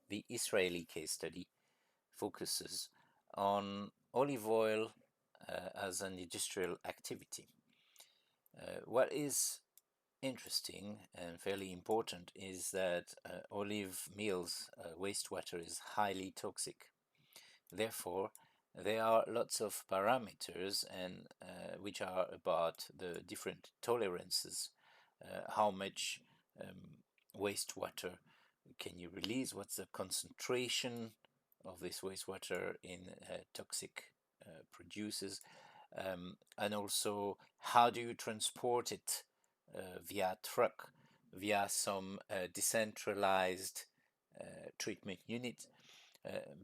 the Israeli case study focuses on olive oil as an industrial activity. What is interesting and fairly important is that olive meal's wastewater is highly toxic. Therefore, there are lots of parameters and which are about the different tolerances, how much wastewater can you release, what's the concentration of this wastewater in toxic producers, and also how do you transport it via truck, via some decentralized treatment unit,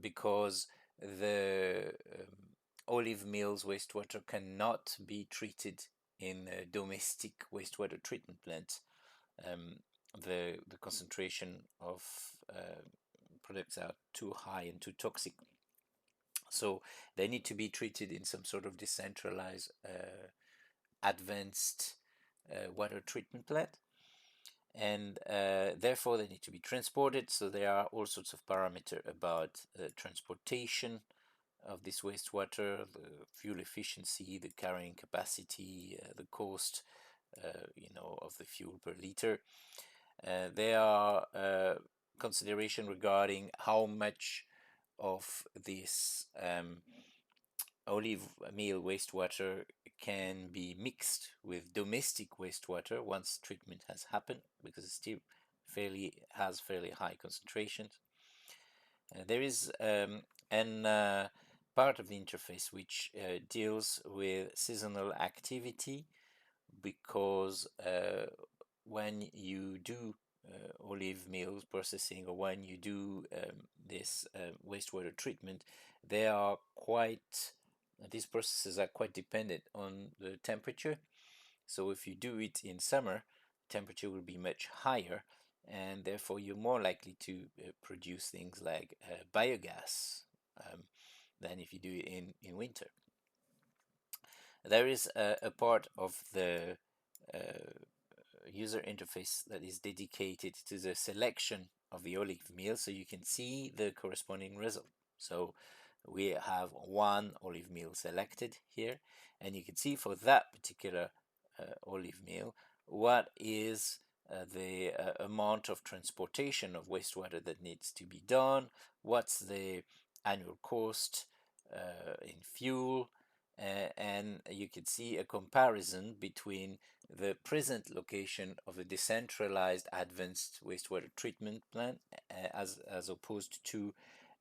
because the olive mills wastewater cannot be treated in domestic wastewater treatment plants. The concentration of products are too high and too toxic. So they need to be treated in some sort of decentralized, advanced water treatment plant. And therefore they need to be transported. So there are all sorts of parameters about transportation of this wastewater, the fuel efficiency, the carrying capacity, the cost, of the fuel per liter. There are consideration regarding how much of this olive meal wastewater can be mixed with domestic wastewater once treatment has happened, because it still has fairly high concentrations. There is an part of the interface which deals with seasonal activity, because when you do olive meals processing, or when you do this wastewater treatment, they are quite these processes are quite dependent on the temperature. So if you do it in summer, temperature will be much higher, and therefore you're more likely to produce things like biogas than if you do it in winter. There is a part of the user interface that is dedicated to the selection of the olive meal, so you can see the corresponding result. So we have one olive meal selected here, and you can see for that particular olive meal what is the amount of transportation of wastewater that needs to be done, what's the annual cost in fuel, and you can see a comparison between the present location of a decentralized advanced wastewater treatment plant as opposed to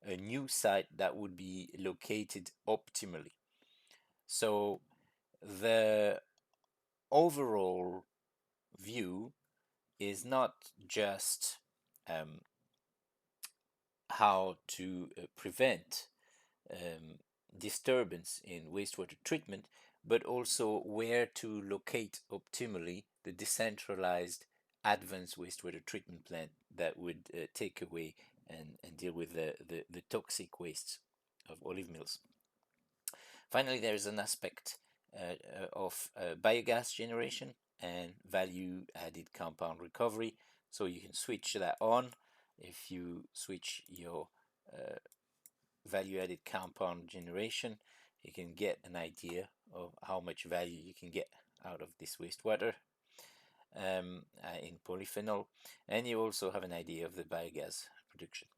a new site that would be located optimally. So the overall view is not just how to prevent disturbance in wastewater treatment, but also where to locate optimally the decentralized advanced wastewater treatment plant that would take away and deal with the toxic wastes of olive mills. Finally, there is an aspect of biogas generation and value added compound recovery. So you can switch that on. If you switch your value added compound generation, you can get an idea of how much value you can get out of this wastewater in polyphenol, and you also have an idea of the biogas production.